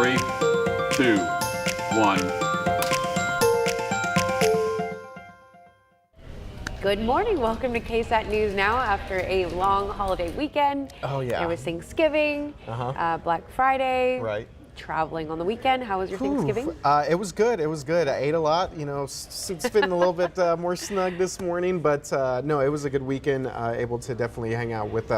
3, 2, 1. Good morning. Welcome to KSAT News Now after a long holiday weekend. Oh, yeah. It was Thanksgiving, Black Friday. Right. Traveling on the weekend. How was your Thanksgiving? It was good. It was good. I ate a lot. You know, it's fitting a little bit more snug this morning, but no, it was a good weekend. Able to definitely hang out with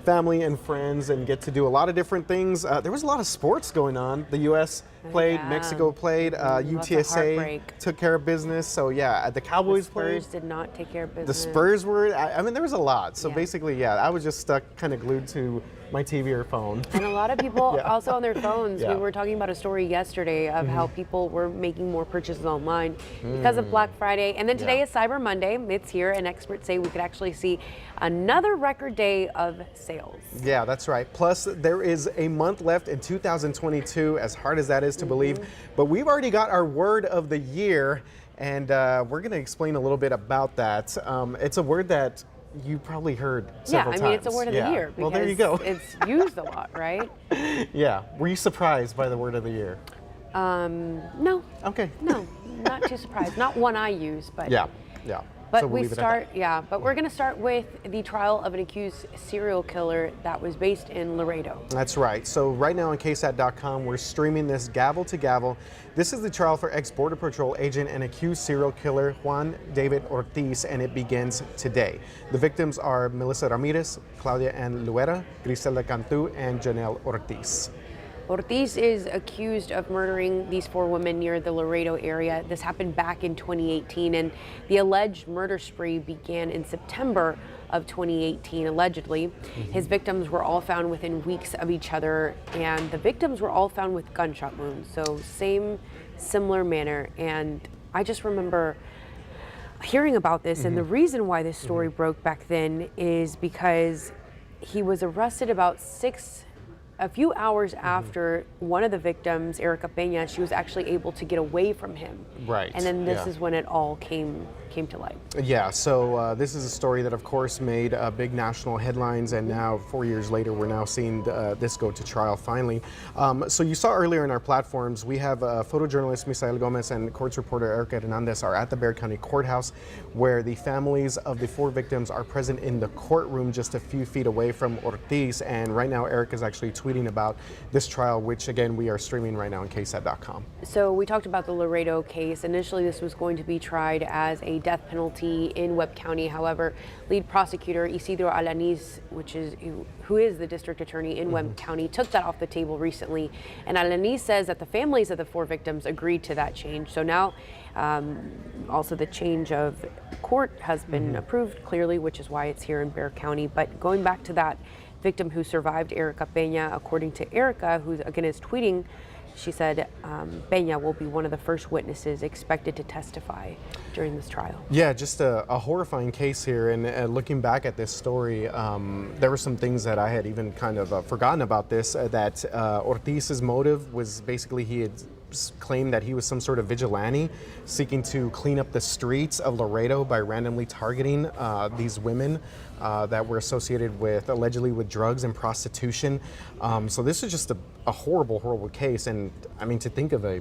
family and friends and get to do a lot of different things. There was a lot of sports going on. The U.S. played, Mexico played, UTSA took care of business. So yeah, the Cowboys played. The Spurs did not take care of business. The Spurs were. I mean, there was a lot. So basically, yeah, I was just stuck, kind of glued to my TV or phone. And a lot of people also on their phones. We were talking about a story yesterday of how people were making more purchases online because of Black Friday. And then today is Cyber Monday. It's here, and experts say we could actually see another record day of sales. Yeah, that's right. Plus, there is a month left in 2022, as hard as that is to believe. But we've already got our word of the year, and we're going to explain a little bit about that. It's a word that you probably heard several times. Yeah, I mean, it's a word of the year because well, there you go. It's used a lot, right? Yeah. Were you surprised by the word of the year? No. Okay. No, not too surprised. Not one I use, but yeah. But so we're going to start with the trial of an accused serial killer that was based in Laredo. That's right. So right now on KSAT.com, we're streaming this gavel to gavel. This is the trial for ex-Border Patrol agent and accused serial killer Juan David Ortiz, and it begins today. The victims are Melissa Ramirez, Claudia Ann Luera, Griselda Cantu, and Janelle Ortiz. Ortiz is accused of murdering these 4 women near the Laredo area. This happened back in 2018, and the alleged murder spree began in September of 2018, allegedly. His victims were all found within weeks of each other, and the victims were all found with gunshot wounds, so similar manner. And I just remember hearing about this, and the reason why this story broke back then is because he was arrested about a few hours after one of the victims, Erica Peña, she was actually able to get away from him. Right. And then this is when it all came to light. Yeah, so this is a story that, of course, made big national headlines, and now 4 years later, we're now seeing this go to trial finally. So you saw earlier in our platforms, we have photojournalist Misael Gomez and courts reporter Erica Hernandez are at the Bexar County Courthouse, where the families of the 4 victims are present in the courtroom just a few feet away from Ortiz. And right now, Erica is actually tweeting about this trial, which again, we are streaming right now on KSAT.com. So we talked about the Laredo case. Initially, this was going to be tried as a death penalty in Webb County. However, lead prosecutor Isidro Alaniz, who is the district attorney in Webb County, took that off the table recently. And Alaniz says that the families of the 4 victims agreed to that change. So now also the change of court has been approved clearly, which is why it's here in Bexar County. But going back to that victim who survived, Erica Peña, according to Erica, who again is tweeting, she said Peña will be one of the first witnesses expected to testify during this trial. Yeah, just a horrifying case here. And looking back at this story, there were some things that I had even kind of forgotten about this, that Ortiz's motive was basically he had claimed that he was some sort of vigilante seeking to clean up the streets of Laredo by randomly targeting these women that were associated with allegedly with drugs and prostitution. So this is just a horrible, horrible case. And I mean, to think of a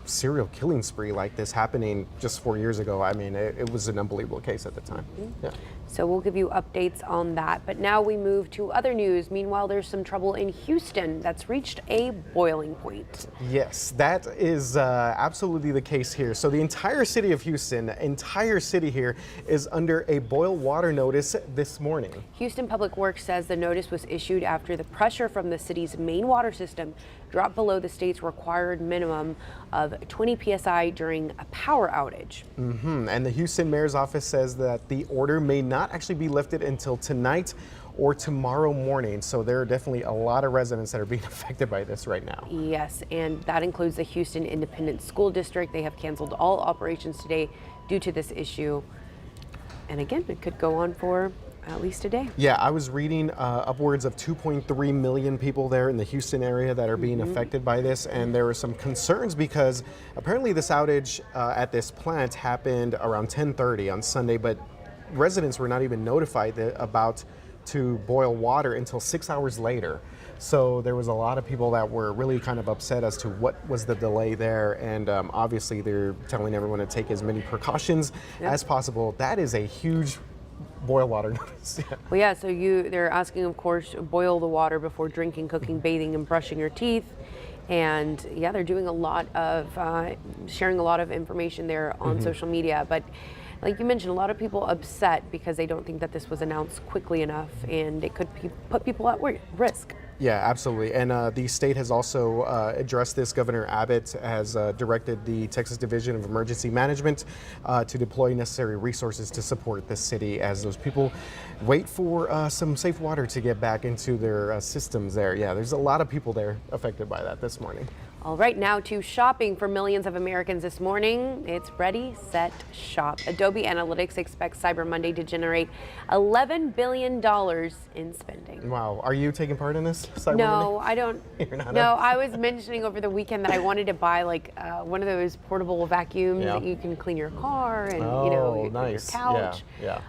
serial killing spree like this happening just 4 years ago, I mean, it was an unbelievable case at the time. Yeah. So we'll give you updates on that. But now we move to other news. Meanwhile, there's some trouble in Houston that's reached a boiling point. Yes, that is absolutely the case here. So the entire city of Houston, here is under a boil water notice this morning. Houston Public Works says the notice was issued after the pressure from the city's main water system dropped below the state's required minimum of 20 psi during a power outage. And the Houston mayor's office says that the order may not actually be lifted until tonight or tomorrow morning. So there are definitely a lot of residents that are being affected by this right now. Yes, and that includes the Houston Independent School District. They have canceled all operations today due to this issue. And again, it could go on for at least a day. Yeah, I was reading upwards of 2.3 million people there in the Houston area that are being affected by this, and there were some concerns because apparently this outage at this plant happened around 10:30 on Sunday, but residents were not even notified about to boil water until 6 hours later. So there was a lot of people that were really kind of upset as to what was the delay there. And obviously they're telling everyone to take as many precautions as possible. That is a huge boil water notice. Well, yeah, so they're asking, of course, boil the water before drinking, cooking, bathing, and brushing your teeth. And yeah, they're doing a lot of, sharing a lot of information there on social media. But like you mentioned, a lot of people upset because they don't think that this was announced quickly enough and it could put people at risk. Yeah, absolutely. And the state has also addressed this. Governor Abbott has directed the Texas Division of Emergency Management to deploy necessary resources to support the city as those people wait for some safe water to get back into their systems there. Yeah, there's a lot of people there affected by that this morning. All right, now to shopping for millions of Americans this morning. It's ready, set, shop. Adobe Analytics expects Cyber Monday to generate $11 billion in spending. Wow. Are you taking part in this Cyber No, Monday? I don't. You're not. No, I was mentioning over the weekend that I wanted to buy like one of those portable vacuums that you can clean your car and your nice. couch. Yeah.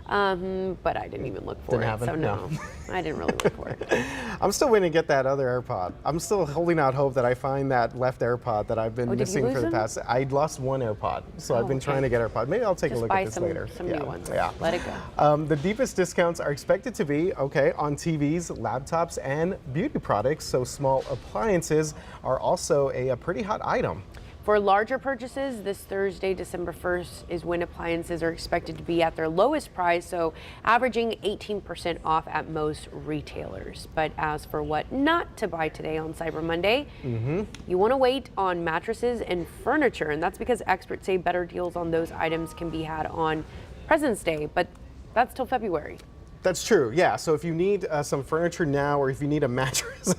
But I didn't even look for Didn't it. happen? So no, I didn't really look for it. I'm still waiting to get that other AirPod. I'm still holding out hope that I find that left AirPod that I've been missing for the past. I lost one AirPod, so I've been trying to get AirPod. Maybe I'll take a look at this later. Some new ones. Yeah. Let it go. The deepest discounts are expected to be on TVs, laptops, and beauty products. So small appliances are also a pretty hot item. For larger purchases, this Thursday, December 1st, is when appliances are expected to be at their lowest price, so averaging 18% off at most retailers. But as for what not to buy today on Cyber Monday, you want to wait on mattresses and furniture, and that's because experts say better deals on those items can be had on President's Day, but that's till February. That's true, yeah. So if you need some furniture now or if you need a mattress,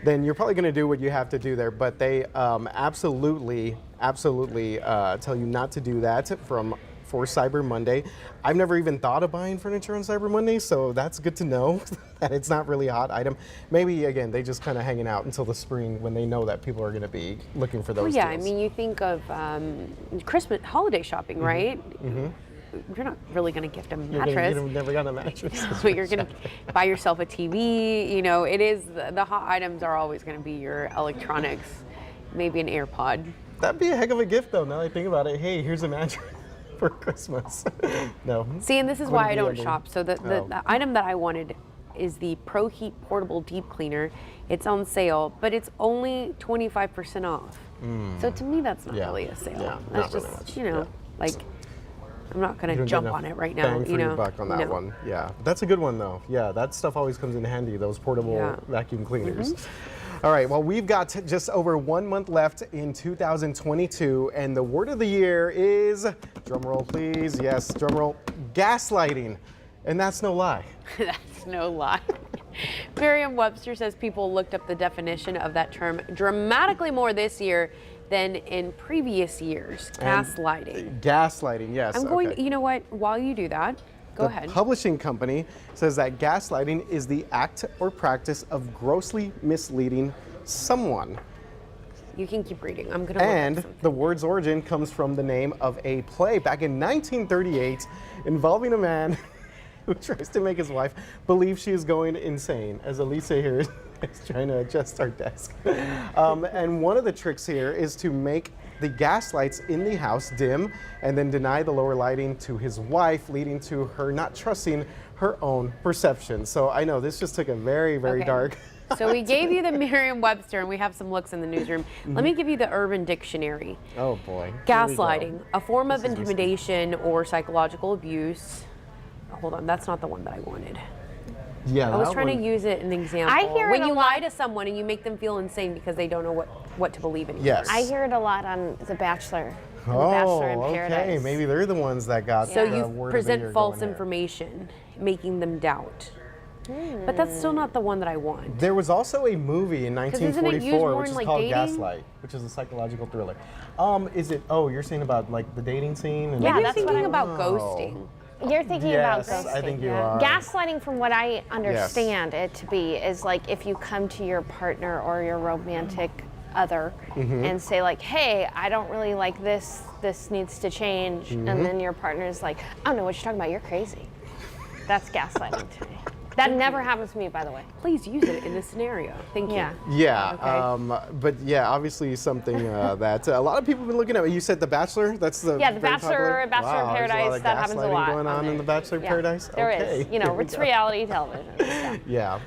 then you're probably going to do what you have to do there. But they absolutely tell you not to do that for Cyber Monday. I've never even thought of buying furniture on Cyber Monday, so that's good to know that it's not really a hot item. Maybe, again, they just kind of hanging out until the spring when they know that people are going to be looking for those deals. I mean, you think of Christmas holiday shopping, right? You're not really going to gift a mattress. You've never got a mattress. But you're going to buy yourself a TV. You know, it is the hot items are always going to be your electronics, maybe an AirPod. That'd be a heck of a gift, though. Now that I think about it, hey, here's a mattress for Christmas. No. See, and this is why I don't shop. So the item that I wanted is the Pro Heat Portable Deep Cleaner. It's on sale, but it's only 25% off. So to me, that's not really a sale. Yeah, that's not just, really much. like, I'm not going to jump on it right now. Bang for your buck on that one. Yeah, that's a good one though. Yeah, that stuff always comes in handy. Those portable vacuum cleaners. All right. Well, we've got just over 1 month left in 2022, and the word of the year is, drum roll, please. Yes, drum roll. Gaslighting, and that's no lie. That's no lie. Merriam-Webster says people looked up the definition of that term dramatically more this year than in previous years. Gaslighting. Gaslighting, yes. I'm going, you know what, while you do that, go ahead. The publishing company says that gaslighting is the act or practice of grossly misleading someone. You can keep reading. I'm going to And the word's origin comes from the name of a play back in 1938 involving a man who tries to make his wife believe she is going insane, as Elisa here is trying to adjust our desk. And one of the tricks here is to make the gas lights in the house dim and then deny the lower lighting to his wife, leading to her not trusting her own perception. So I know this just took a very, very dark. So we gave you the Merriam-Webster, and we have some looks in the newsroom. Let me give you the Urban Dictionary. Oh boy. Gaslighting, a form of intimidation or psychological abuse. Hold on, that's not the one that I wanted. Yeah, I was trying to use it in an example. I hear when it you a lie lot. to someone and you make them feel insane because they don't know what to believe in. Yes. I hear it a lot on The Bachelor. The Bachelor in Paradise. Okay. Maybe they're the ones that got So the you word present of the year false going there. information, making them doubt. But that's still not the one that I want. There was also a movie in isn't it used 1944 more which in, is like, called dating? Gaslight, which is a psychological thriller. Is it? Oh, you're saying about like the dating scene? And Yeah, Maybe I'm that's what thinking I'm- about ghosting. You're thinking about Yes, ghosting. I think you are. Gaslighting, from what I understand it to be, is like if you come to your partner or your romantic other and say like, hey, I don't really like this, this needs to change. And then your partner's like, I don't know what you're talking about, you're crazy. That's gaslighting to me. That never happens to me, by the way. Please use it in this scenario. Thank you. Yeah. Yeah, Okay. but yeah, obviously something that a lot of people have been looking at. You said The Bachelor? That's the Yeah, The very Bachelor, popular? Bachelor in Wow, there's Paradise, a lot of that happens a gaslighting lot going on in there. The Bachelor in Yeah, Paradise? There Okay. is. You know, it's reality television. So. Yeah.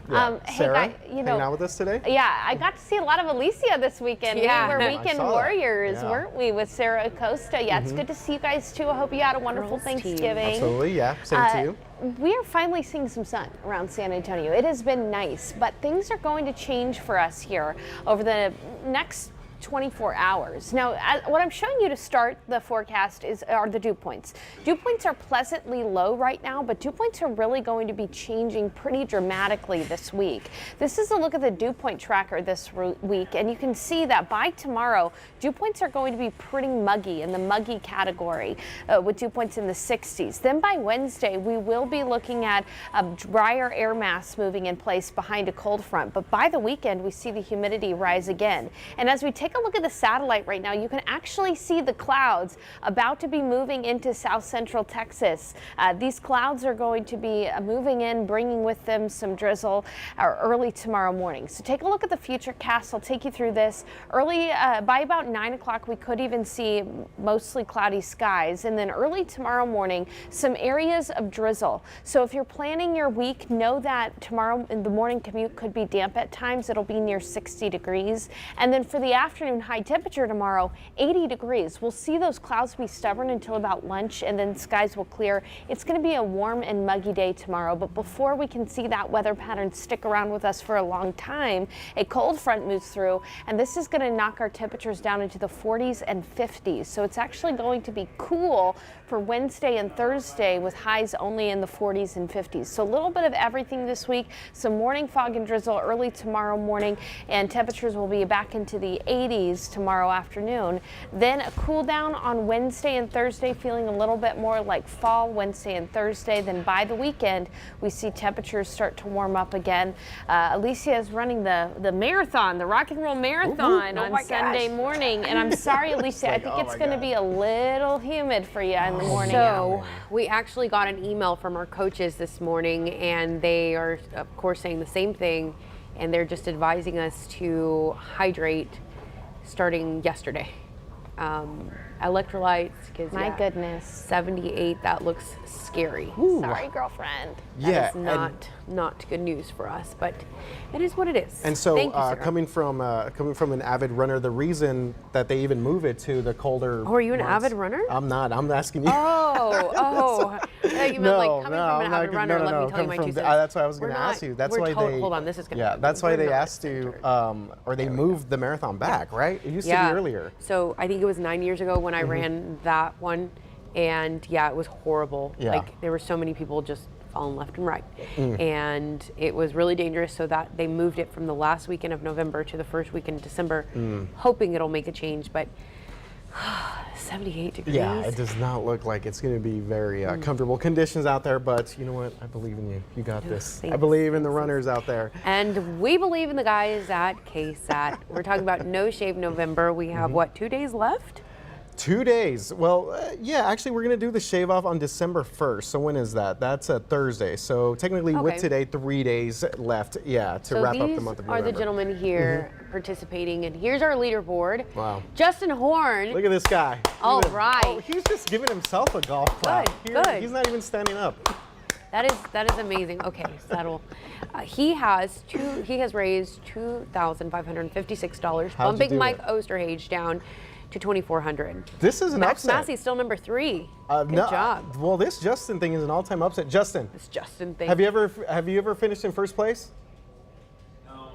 Hey, Sarah, guy, you know, hanging out with us today? Yeah, I got to see a lot of Alicia this weekend. Yeah. We were I weekend saw that. warriors, Yeah. weren't we, with Sarah Acosta? Yeah, it's good to see you guys too. I hope you had a wonderful Girls team. Thanksgiving. Absolutely, yeah. Same to you. We are finally seeing some sun around San Antonio. It has been nice, but things are going to change for us here over the next 24 hours. Now, what I'm showing you to start the forecast are the dew points. Dew points are pleasantly low right now, but dew points are really going to be changing pretty dramatically this week. This is a look at the dew point tracker this week, and you can see that by tomorrow, dew points are going to be pretty muggy, in the muggy category, with dew points in the 60s. Then by Wednesday, we will be looking at a drier air mass moving in place behind a cold front, but by the weekend, we see the humidity rise again. And as we take a look at the satellite right now, you can actually see the clouds about to be moving into south central Texas. These clouds are going to be moving in, bringing with them some drizzle early tomorrow morning. So take a look at the future cast. I'll take you through this. Early, by about 9 o'clock, we could even see mostly cloudy skies. And then early tomorrow morning, some areas of drizzle. So if you're planning your week, know that tomorrow in the morning commute could be damp at times. It'll be near 60 degrees. And then for the afternoon high temperature tomorrow, 80 degrees. We'll see those clouds be stubborn until about lunch, and then skies will clear. It's going to be a warm and muggy day tomorrow, but before we can see that weather pattern stick around with us for a long time, a cold front moves through, and this is going to knock our temperatures down into the 40s and 50s. So it's actually going to be cool for Wednesday and Thursday with highs only in the 40s and 50s. So a little bit of everything this week. Some morning fog and drizzle early tomorrow morning, and temperatures will be back into the 80s tomorrow afternoon. Then a cool down on Wednesday and Thursday, feeling a little bit more like fall Wednesday and Thursday. Then by the weekend, we see temperatures start to warm up again. Alicia is running the marathon, the rock and roll marathon on Sunday morning. And I'm sorry, Alicia, I think it's going to be a little humid for you in the morning. So we actually got an email from our coaches this morning, and they are, of course, saying the same thing, and they're just advising us to hydrate starting yesterday. Electrolytes, because My goodness. 78, that looks scary. Sorry, girlfriend. That is not good news for us, but it is what it is. And so, Thank you, Sarah. coming from an avid runner, the reason that they even move it to the colder. Oh, are you an months- avid runner? I'm not. I'm asking you. I thought you meant like coming from an avid runner. Let me tell you my 2 cents. That's what I was going We're to not- ask you. That's we're why they. hold on, this is going to. Yeah, that's why they not asked you, or they moved the marathon back, right? It used to be earlier. So I think it was 9 years ago when I ran that one, and it was horrible. Yeah. Like there were so many people just falling left and right, and it was really dangerous. So that they moved it from the last weekend of November to the first weekend of December, hoping it'll make a change. But 78 degrees. Yeah, it does not look like it's going to be very comfortable conditions out there, but you know what? I believe in you. You got this. I thanks, believe in the runners out there. And we believe in the guys at KSAT. We're talking about No Shave November. We have, 2 days left? 2 days. Well, actually, we're going to do the shave off on December 1st. So when is that? That's a Thursday. So technically, with today, 3 days left, to wrap up the month of November. These are the gentlemen here participating, and here's our leaderboard. Wow. Justin Horn. Look at this guy. All Look at him. right. Oh, he's just giving himself a golf clap. Good. He's not even standing up. That is amazing. Okay, settle. He has raised $2,556, bumping Mike Osterhage down to $2,400. This is an Max upset. Massey's still number 3. Good job. Well, this Justin thing is an all-time upset. Justin, This Justin thing. have you ever finished in first place? No,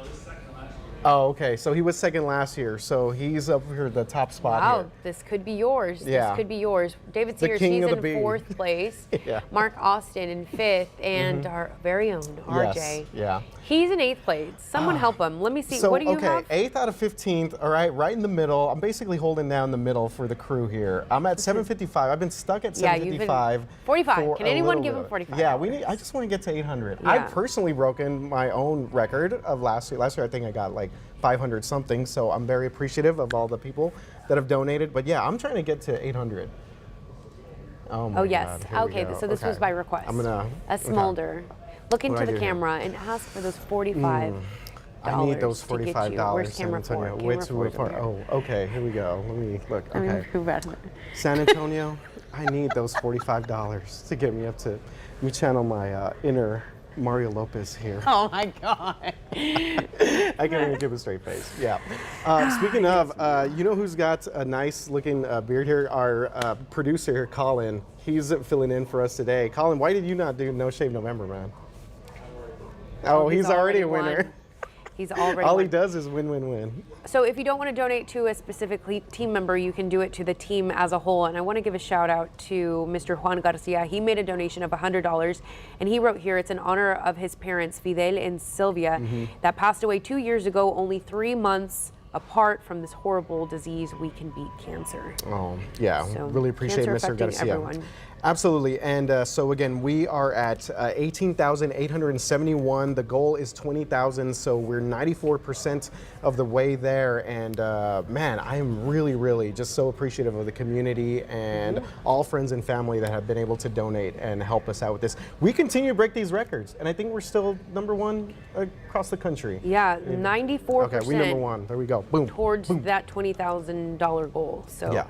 this is second last year. Oh, okay. So he was second last year. So he's up here, the top spot Wow, here. this could be yours. Yeah. This could be yours. David The Sears, king he's of the in bee. 4th place. Yeah. Mark Austin in 5th, and our very own RJ. Yes. Yeah. He's in 8th place. Someone help him. Let me see. So, what do you okay, have? 8th out of 15th, all right in the middle. I'm basically holding down the middle for the crew here. I'm at 755. I've been stuck at Yeah, you've been- 755. 45. for Can a anyone little give bit. him 45 Yeah, hours? I just want to get to 800. Yeah. I've personally broken my own record of last year. Last year, I think I got like 500 something. So I'm very appreciative of all the people that have donated. But yeah, I'm trying to get to 800. Oh my Oh, yes. God, here we Okay, go. so this was by request. I'm gonna. A smolder. Look into What do I the do here? camera and ask for those $45. I need those to get $45. you. Where's San camera Antonio. 4? Which Camera 4 is over here. oh, okay. Here we go. Let me look. Let me Okay. move out of it. San Antonio, I need those $45 to get me up to. Let me channel my inner Mario Lopez here. Oh my God. I can't even give a straight face. Yeah. Speaking of, you know who's got a nice looking beard here? Our producer here, Colin. He's filling in for us today. Colin, why did you not do No Shave November, man? Oh, he's already a winner. won. He's already All won. he does is win, win, win. So if you don't want to donate to a specific team member, you can do it to the team as a whole. And I want to give a shout out to Mr. Juan Garcia. He made a donation of $100, and he wrote here, it's in honor of his parents, Fidel and Sylvia, that passed away 2 years ago, only 3 months apart from this horrible disease. We can beat cancer. Oh, yeah. So, really appreciate cancer Mr. affecting Garcia. everyone. Absolutely. And so again, we are at 18,871. The goal is 20,000. So we're 94% of the way there. And man, I am really, really just so appreciative of the community and all friends and family that have been able to donate and help us out with this. We continue to break these records. And I think we're still #1 across the country. Yeah, 94%. Okay, we #1. There we go. Boom. Towards Boom. that $20,000 goal. So Yeah.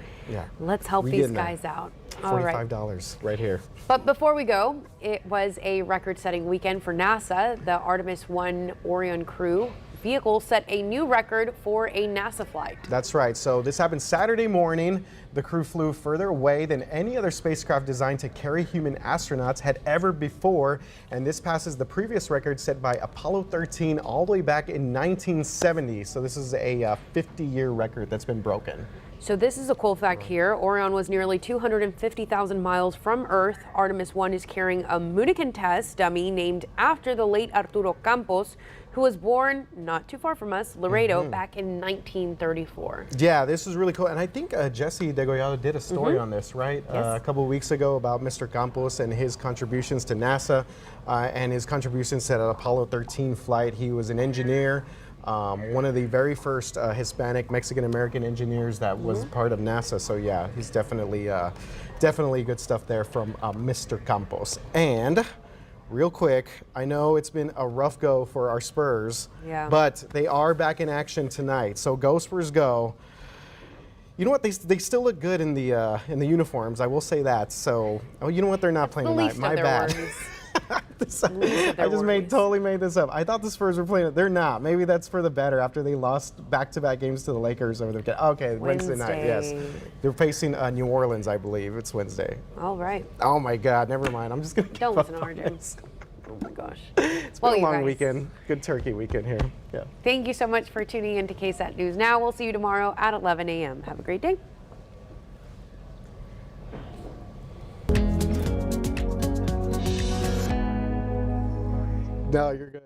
let's help We these getting there. guys out. All right. $45 right here. But before we go, it was a record-setting weekend for NASA. The Artemis 1 Orion crew vehicle set a new record for a NASA flight. That's right. So this happened Saturday morning. The crew flew further away than any other spacecraft designed to carry human astronauts had ever before. And this passes the previous record set by Apollo 13 all the way back in 1970. So this is a 50-year record that's been broken. So this is a cool fact here. Orion was nearly 250,000 miles from Earth. Artemis 1 is carrying a Munican test dummy named after the late Arturo Campos, who was born not too far from us, Laredo, back in 1934. Yeah, this is really cool. And I think Jesse Degollado did a story on this, right? Yes. A couple of weeks ago about Mr. Campos and his contributions to NASA and his contributions to the Apollo 13 flight. He was an engineer. One of the very first Hispanic Mexican-American engineers that was part of NASA. So yeah, he's definitely good stuff there from Mr. Campos. And real quick, I know it's been a rough go for our Spurs, but they are back in action tonight. So go Spurs go. You know what? They still look good in the uniforms. I will say that. So you know what? They're not playing The tonight. least My of their bad. worries. I just totally made this up. I thought the Spurs were playing. They're not. Maybe that's for the better after they lost back-to-back games to the Lakers over the weekend. Okay, Wednesday night. Yes, they're facing New Orleans, I believe. It's Wednesday. All right. Oh my God! Never mind. I'm just gonna Don't give listen up to on RJ. this. Oh my gosh. It's been a you long guys, weekend. Good turkey weekend here. Yeah. Thank you so much for tuning in to KSAT News Now. We'll see you tomorrow at 11 a.m. Have a great day. No, you're good.